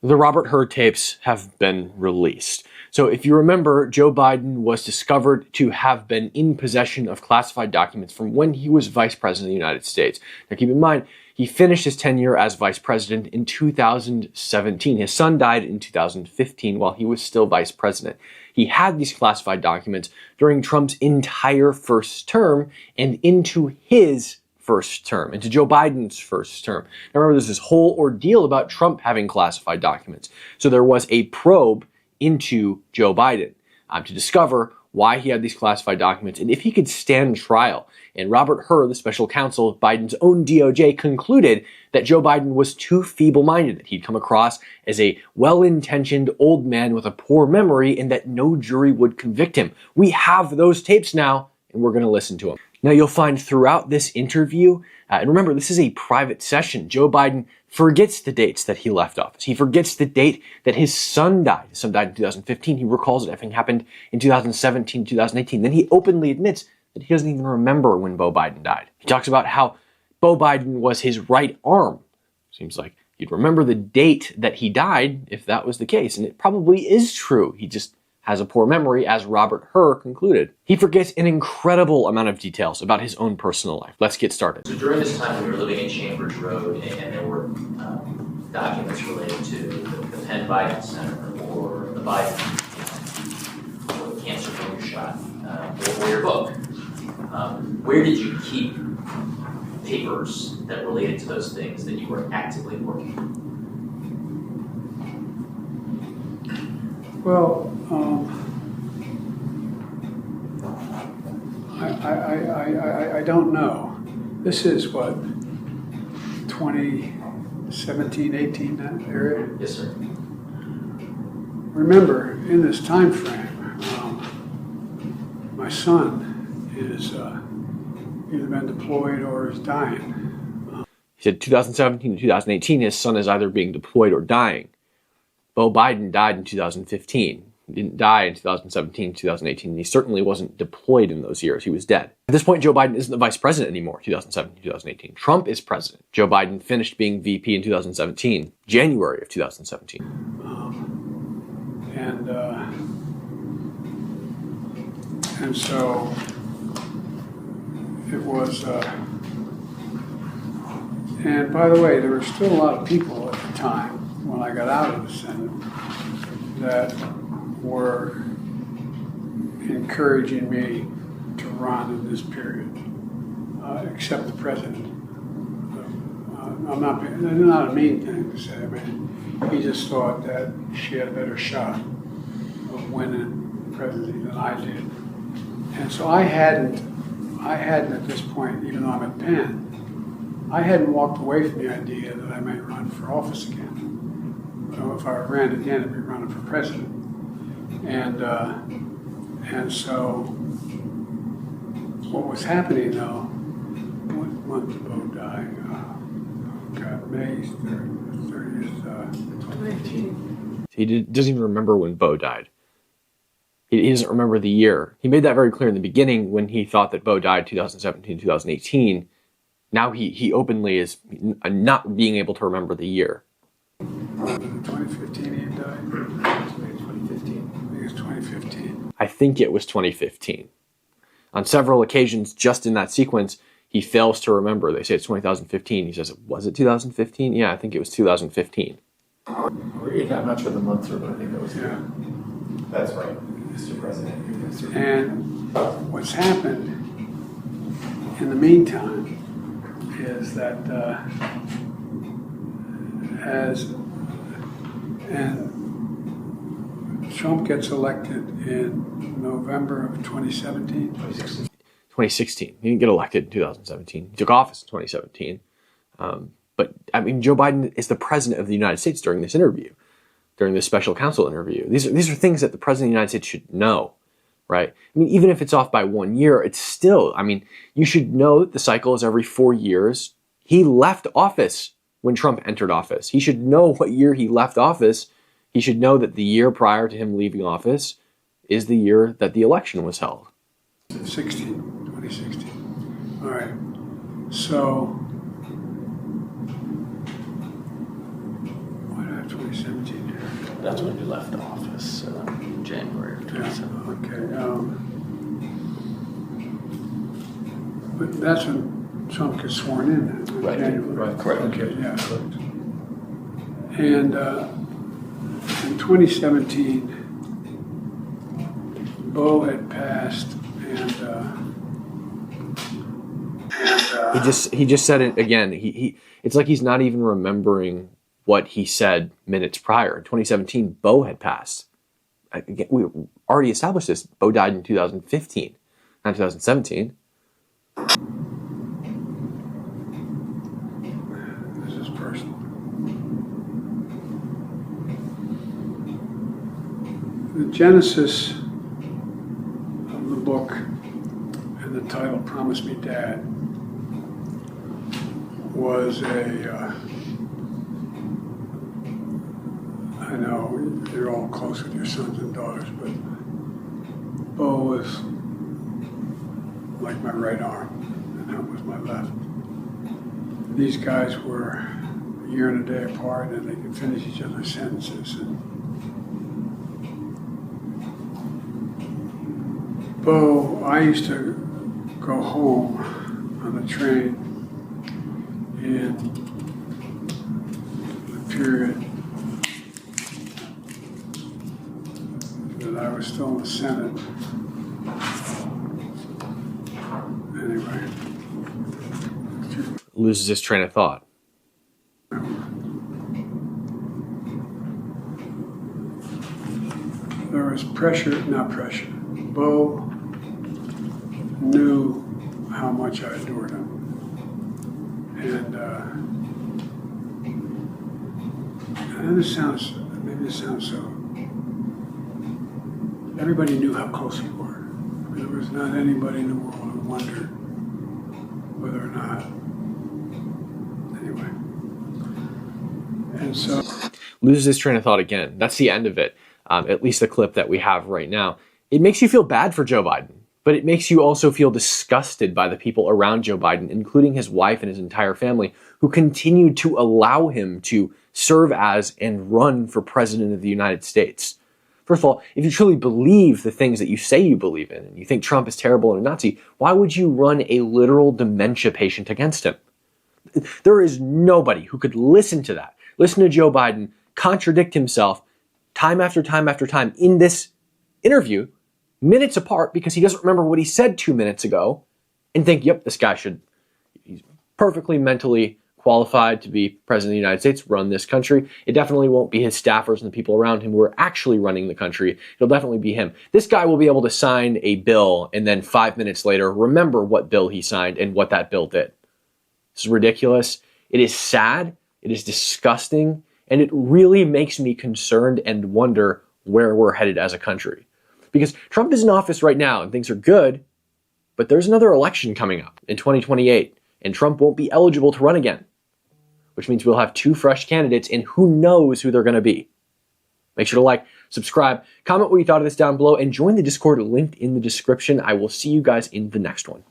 The Robert Hur tapes have been released. So if you remember, Joe Biden was discovered to have been in possession of classified documents from when he was vice president of the United States. Now keep in mind, he finished his tenure as vice president in 2017. His son died in 2015 while he was still vice president. He had these classified documents during Trump's entire first term and into his first term, into Joe Biden's first term. Now remember, there's this whole ordeal about Trump having classified documents. So there was a probe into Joe Biden to discover why he had these classified documents and if he could stand trial. And Robert Hur, the special counsel of Biden's own DOJ, concluded that Joe Biden was too feeble-minded, that he'd come across as a well-intentioned old man with a poor memory, and that no jury would convict him. We have those tapes now, and we're going to listen to them. Now, you'll find throughout this interview, and remember, this is a private session, Joe Biden forgets the dates that he left office. He forgets the date that his son died. His son died in 2015. He recalls it having happened in 2017, 2018. Then he openly admits that he doesn't even remember when Beau Biden died. He talks about how Beau Biden was his right arm. Seems like he'd remember the date that he died if that was the case, and it probably is true. He just has a poor memory, as Robert Hur concluded. He forgets an incredible amount of details about his own personal life. Let's get started. So during this time, we were living in Chambers Road, and there were documents related to the Penn Biden Center, or the Biden, or the cancer booster shot, or your book. Where did you keep papers that related to those things that you were actively working on? Well, I don't know. This is what, 2017, 18, that area? Yes, sir. Remember, in this time frame, my son is either been deployed or is dying. He said 2017 to 2018, his son is either being deployed or dying. Beau Biden died in 2015. He didn't die in 2017, 2018, and he certainly wasn't deployed in those years. He was dead. At this point, Joe Biden isn't the vice president anymore, 2017, 2018. Trump is president. Joe Biden finished being VP in 2017, January of 2017. And so it was, and by the way, there were still a lot of people at the time when I got out of the Senate that were encouraging me to run in this period, except the president. Not a mean thing to say. I mean, he just thought that she had a better shot of winning the presidency than I did. And so I hadn't at this point, even though I'm at Penn, I hadn't walked away from the idea that I might run for office again. So if I ran again, I'd be running for president. And so what was happening though, what month did Beau die? May 30th, 2018. He doesn't even remember when Beau died. He doesn't remember the year. He made that very clear in the beginning when he thought that Beau died 2017, 2018. Now he openly is not being able to remember the year. 2015 he died? 2015. I think it's 2015. I think it was 2015. On several occasions, just in that sequence, he fails to remember. They say it's 2015. He says, was it 2015? Yeah, I think it was 2015. I'm not sure the months are, but I think that was, yeah. That's right, Mr. President. And what's happened in the meantime is that Trump gets elected in November of 2017. 2016. He didn't get elected in 2017. He took office in 2017. But, I mean, Joe Biden is the president of the United States during this interview, during this special counsel interview. These are things that the president of the United States should know, right? I mean, even if it's off by 1 year, it's still, I mean, you should know that the cycle is every 4 years. He left office when Trump entered office. He should know what year he left office. He should know that the year prior to him leaving office is the year that the election was held. 2016. All right. So, what did I have 2016? 2017. That's when you left office, January of 2017. Okay. But that's when Trump gets sworn in, then, Right. January. Right, correct. Okay, yeah. Correct. And in 2017, Bo had passed, and He just said it again. He it's like he's not even remembering what he said minutes prior. In 2017, Bo had passed. Again, we already established this. Bo died in 2015, not 2017. this is personal. The genesis of the book and the title, Promise Me Dad, was I know you're all close with your sons and daughters, but Bo was like my right arm, and that was my left. These guys were a year and a day apart, and they could finish each other's sentences. And Bo, I used to go home on the train in the period that I was still in the Senate. Anyway. Loses his train of thought. There was not pressure. Bo knew how much I adored him. And maybe this sounds so, everybody knew how close we were. There was not anybody in the world who wondered whether or not, anyway. And so. Loses his train of thought again. That's the end of it. At least the clip that we have right now. It makes you feel bad for Joe Biden, but it makes you also feel disgusted by the people around Joe Biden, including his wife and his entire family, who continued to allow him to serve as and run for president of the United States. First of all, if you truly believe the things that you say you believe in, and you think Trump is terrible and a Nazi, why would you run a literal dementia patient against him? There is nobody who could listen to that, listen to Joe Biden contradict himself time after time after time in this interview, minutes apart, because he doesn't remember what he said 2 minutes ago, and think, yep, this guy he's perfectly mentally qualified to be president of the United States, run this country. It definitely won't be his staffers and the people around him who are actually running the country. It'll definitely be him. This guy will be able to sign a bill and then 5 minutes later remember what bill he signed and what that bill did. This is ridiculous. It is sad. It is disgusting. And it really makes me concerned and wonder where we're headed as a country. Because Trump is in office right now and things are good, but there's another election coming up in 2028, and Trump won't be eligible to run again, which means we'll have 2 fresh candidates, and who knows who they're going to be. Make sure to like, subscribe, comment what you thought of this down below, and join the Discord linked in the description. I will see you guys in the next one.